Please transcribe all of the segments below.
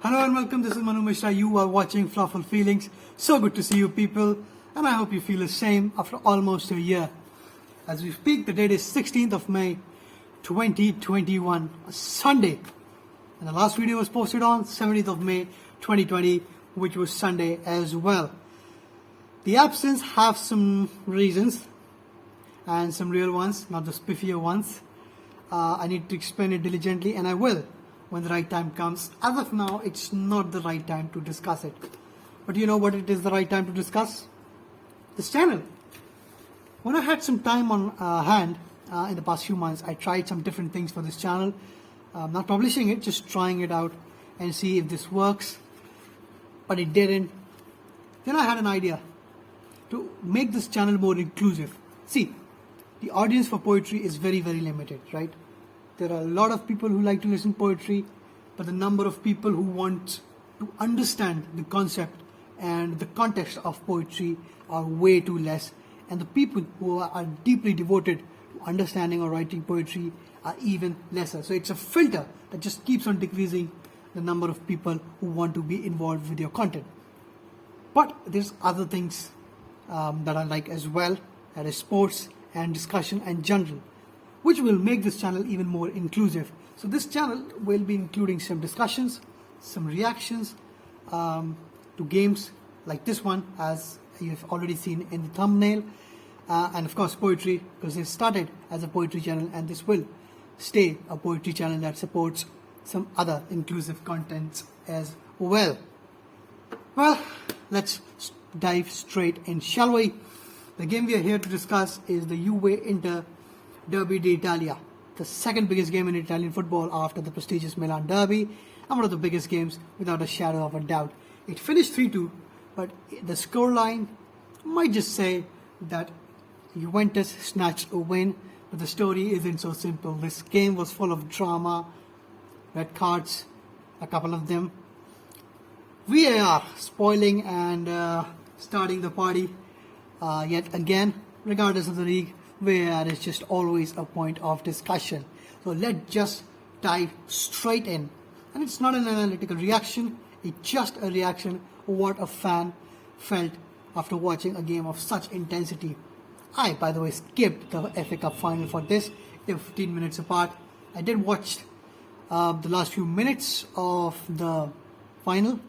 Hello and welcome, this is Manu Mishra. You are watching FlawFul Feelings. So good to see you people, and I hope you feel the same after almost a year. As we speak, the date is 16th of May 2021, a Sunday. And the last video was posted on 17th of May 2020, which was Sunday as well. The absence have some reasons, and some real ones, not the spiffier ones. I need to explain it diligently, and I will when the right time comes. As of now, it's not the right time to discuss it. But you know what it is the right time to discuss? This channel. When I had some time on hand in the past few months, I tried some different things for this channel. Not publishing it, just trying it out and see if this works. But it didn't. Then I had an idea to make this channel more inclusive. See, the audience for poetry is very, very limited, right? There are a lot of people who like to listen to poetry, but the number of people who want to understand the concept and the context of poetry are way too less. And the people who are deeply devoted to understanding or writing poetry are even lesser. So it's a filter that just keeps on decreasing the number of people who want to be involved with your content. But there's other things that I like as well, that is sports and discussion and general, which will make this channel even more inclusive. So this channel will be including some discussions, some reactions to games like this one, as you've already seen in the thumbnail, and of course poetry, because it started as a poetry channel and this will stay a poetry channel that supports some other inclusive contents as well. Well, let's dive straight in, shall we? The game we are here to discuss is the Juve-Inter Derby d'Italia, the second biggest game in Italian football after the prestigious Milan Derby, and one of the biggest games without a shadow of a doubt. It finished 3-2, but the scoreline might just say that Juventus snatched a win, but the story isn't so simple. This game was full of drama, red cards, a couple of them, VAR spoiling and starting the party yet again. Regardless of the league, VAR is just always a point of discussion. So let's just dive straight in. And it's not an analytical reaction, it's just a reaction of what a fan felt after watching a game of such intensity. I, by the way, skipped the FA Cup final for this. They were 15 minutes apart. I did watch the last few minutes of the final,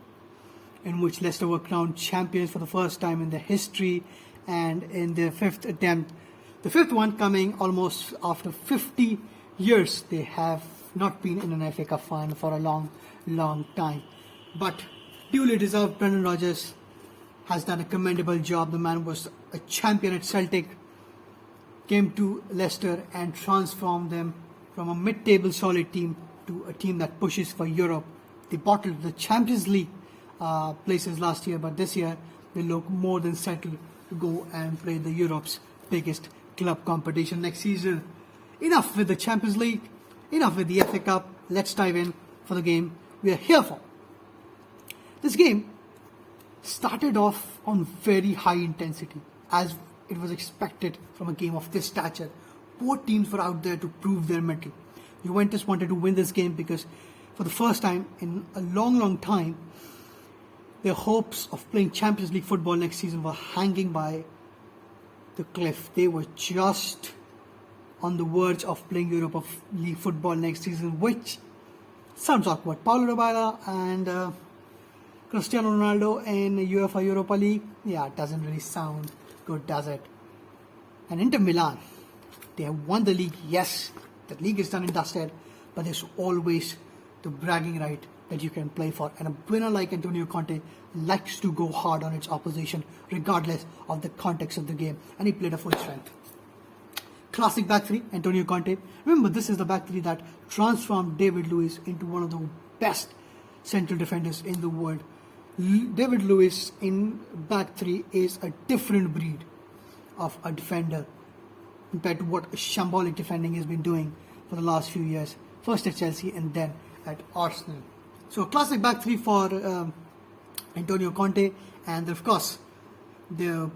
in which Leicester were crowned champions for the first time in their history, and in their fifth attempt. The fifth one coming almost after 50 years. They have not been in an FA Cup final for a long, long time. But duly deserved. Brendan Rodgers has done a commendable job. The man was a champion at Celtic, came to Leicester and transformed them from a mid-table solid team to a team that pushes for Europe. They bottled the Champions League places last year, but this year they look more than settled to go and play the Europe's biggest club competition next season. Enough with the Champions League, enough with the FA Cup. Let's dive in for the game we are here for. This game started off on very high intensity, as it was expected from a game of this stature. Both teams were out there to prove their mettle. Juventus wanted to win this game because for the first time in a long, long time, their hopes of playing Champions League football next season were hanging by the cliff. They were just on the verge of playing Europa League football next season, which sounds awkward. Paulo Dybala and Cristiano Ronaldo in UEFA Europa League, yeah, it doesn't really sound good, does it? And Inter Milan, they have won the league, yes, the league is done and dusted, but there's always the bragging right that you can play for. And a winner like Antonio Conte likes to go hard on its opposition regardless of the context of the game, and he played a full strength. Classic back three, Antonio Conte. Remember, this is the back three that transformed David Luiz into one of the best central defenders in the world. David Luiz in back three is a different breed of a defender compared to what shambolic defending has been doing for the last few years, first at Chelsea and then at Arsenal. So a classic back three for Antonio Conte, and of course the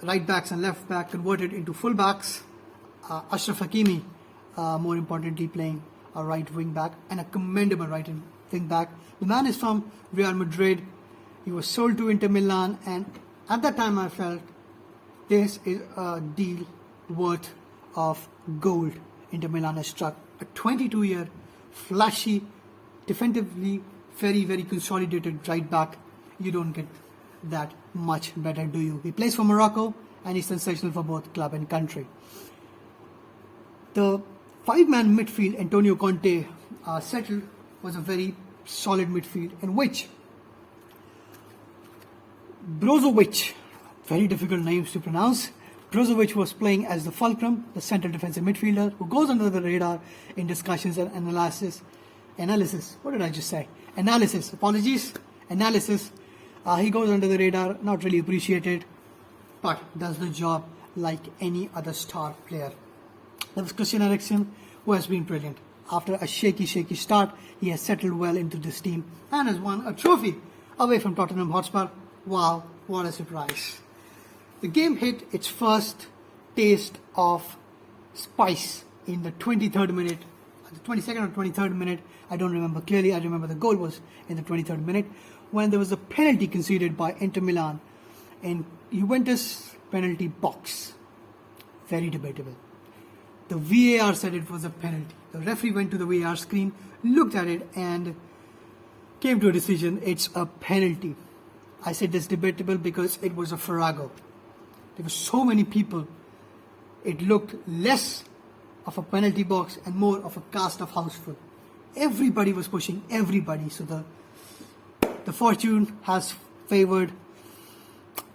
right backs and left back converted into full backs. Ashraf Hakimi, more importantly, playing a right wing back, and a commendable right think back. The man is from Real Madrid. He was sold to Inter Milan, and at that time I felt this is a deal worth of gold. Inter Milan has struck a 22-year, flashy, defensively very, very consolidated right back. You don't get that much better, do you? He plays for Morocco, and he's sensational for both club and country. The five-man midfield Antonio Conte settled was a very solid midfield in which Brozovic, very difficult names to pronounce, Brozovic was playing as the fulcrum, the central defensive midfielder who goes under the radar in discussions and analysis. What did I just say? Analysis. He goes under the radar, not really appreciated, but does the job like any other star player. There was Christian Eriksen, who has been brilliant. After a shaky start, he has settled well into this team and has won a trophy away from Tottenham Hotspur. Wow, what a surprise. The game hit its first taste of spice in the 23rd minute, the 22nd or 23rd minute, I don't remember clearly. I remember the goal was in the 23rd minute when there was a penalty conceded by Inter Milan in Juventus penalty box. Very debatable. The VAR said it was a penalty. The referee went to the VAR screen, looked at it and came to a decision it's a penalty. I said it's debatable because it was a farrago. There were so many people. It looked less of a penalty box and more of a cast of houseful. Everybody was pushing everybody. So the fortune has favored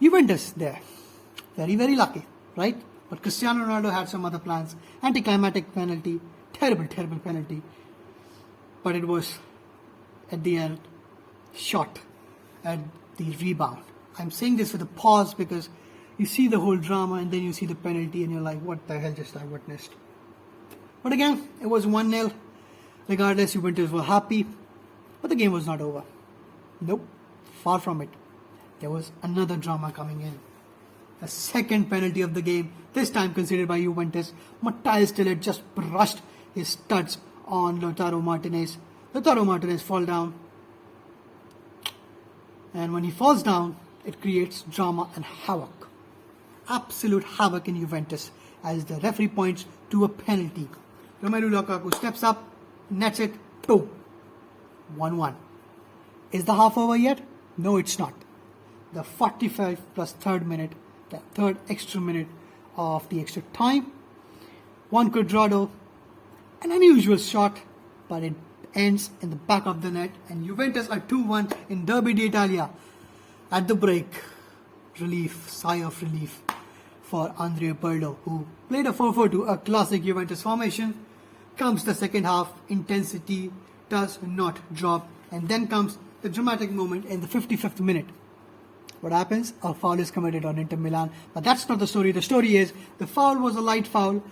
Juventus there. Very, very lucky, right? But Cristiano Ronaldo had some other plans. Anticlimactic penalty. Terrible penalty. But it was, at the end, shot at the rebound. I'm saying this with a pause because you see the whole drama and then you see the penalty and you're like, what the hell just I witnessed? But again, it was 1-0. Regardless, Juventus were happy. But the game was not over. Nope, far from it. There was another drama coming in. The second penalty of the game, this time considered by Juventus. Matthias Tillett just brushed his studs on Lautaro Martinez. Lautaro Martinez fall down. And when he falls down, it creates drama and havoc. Absolute havoc in Juventus as the referee points to a penalty. Romelu Lukaku steps up, nets it, boom. 1-1. Is the half over yet? No, it's not. The 45 plus third minute, the third extra minute of the extra time. Juan Cuadrado, an unusual shot, but it ends in the back of the net. And Juventus are 2-1 in Derby d'Italia. At the break, sigh of relief for Andrea Pirlo, who played a 4-4-2, a classic Juventus formation. Comes the second half, intensity does not drop. And then comes the dramatic moment in the 55th minute. What happens? A foul is committed on Inter Milan. But that's not the story. The story is the foul was a light foul.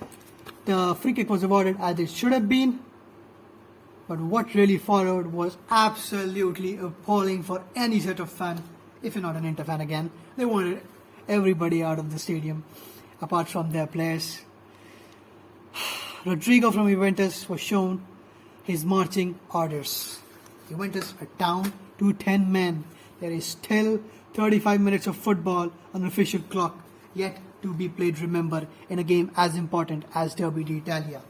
The free kick was awarded as it should have been. But what really followed was absolutely appalling for any set of fan. If you're not an Inter fan again, they wanted everybody out of the stadium apart from their players. Rodrigo from Juventus was shown his marching orders. Juventus are down to 10 men. There is still 35 minutes of football on the official clock yet to be played, remember, in a game as important as Derby d'Italia.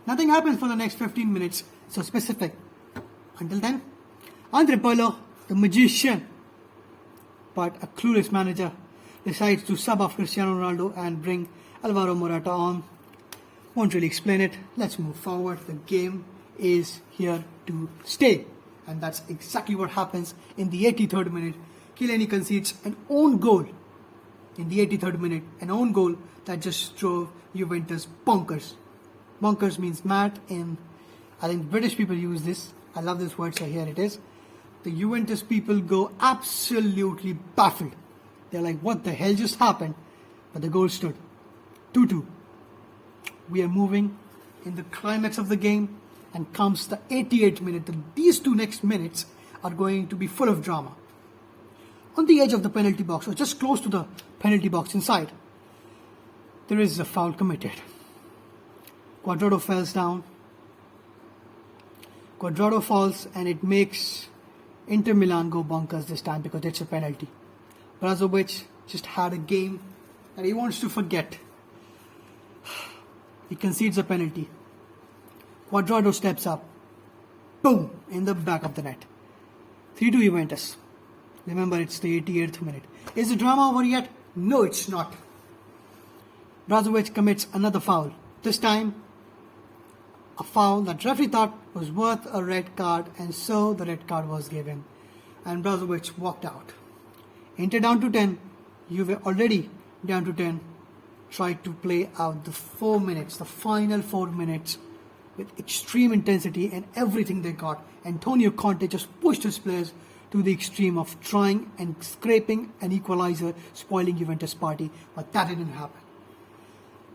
Nothing happens for the next 15 minutes, so specific. Until then, Andrea Pirlo, the magician, but a clueless manager, decides to sub off Cristiano Ronaldo and bring Alvaro Morata on. Won't really explain it. Let's move forward. The game is here to stay. And that's exactly what happens in the 83rd minute. Chiellini concedes an own goal in the 83rd minute. An own goal that just drove Juventus bonkers. Bonkers means mad in, I think British people use this. I love this word, so here it is. The Juventus people go absolutely baffled. They're like, what the hell just happened? But the goal stood. 2-2. We are moving in the climax of the game, and comes the 88th minute. These two next minutes are going to be full of drama. On the edge of the penalty box, or just close to the penalty box inside, there is a foul committed. Cuadrado falls down. Cuadrado falls and it makes Inter Milan go bonkers this time because it's a penalty. Brozovic just had a game that he wants to forget. He concedes a penalty. Cuadrado steps up. Boom! In the back of the net. 3-2 Juventus. Remember, it's the 88th minute. Is the drama over yet? No, it's not. Brozovic commits another foul. This time, a foul that referee thought was worth a red card, and so the red card was given. And Brozovic walked out. Inter down to 10. Juve already down to 10. Tried to play out the 4 minutes, the final 4 minutes, with extreme intensity and everything they got. Antonio Conte just pushed his players to the extreme of trying and scraping an equalizer, spoiling Juventus' party, but that didn't happen.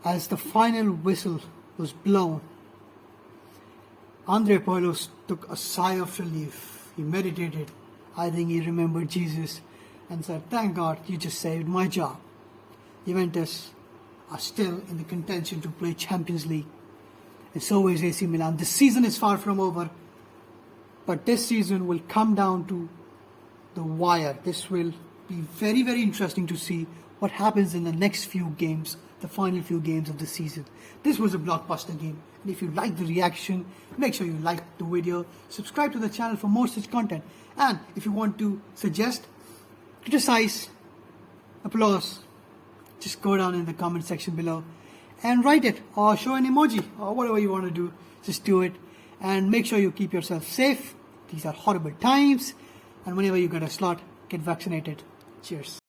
As the final whistle was blown, Andre Pirlo took a sigh of relief. He meditated. I think he remembered Jesus and said, "Thank God you just saved my job." Juventus are still in the contention to play Champions League. And so is AC Milan. This season is far from over. But this season will come down to the wire. This will be very, very interesting to see what happens in the next few games, the final few games of the season. This was a blockbuster game. And if you like the reaction, make sure you like the video, subscribe to the channel for more such content. And if you want to suggest, criticize, applause, just go down in the comment section below and write it or show an emoji or whatever you want to do. Just do it. And make sure you keep yourself safe. These are horrible times. And whenever you get a slot, get vaccinated. Cheers.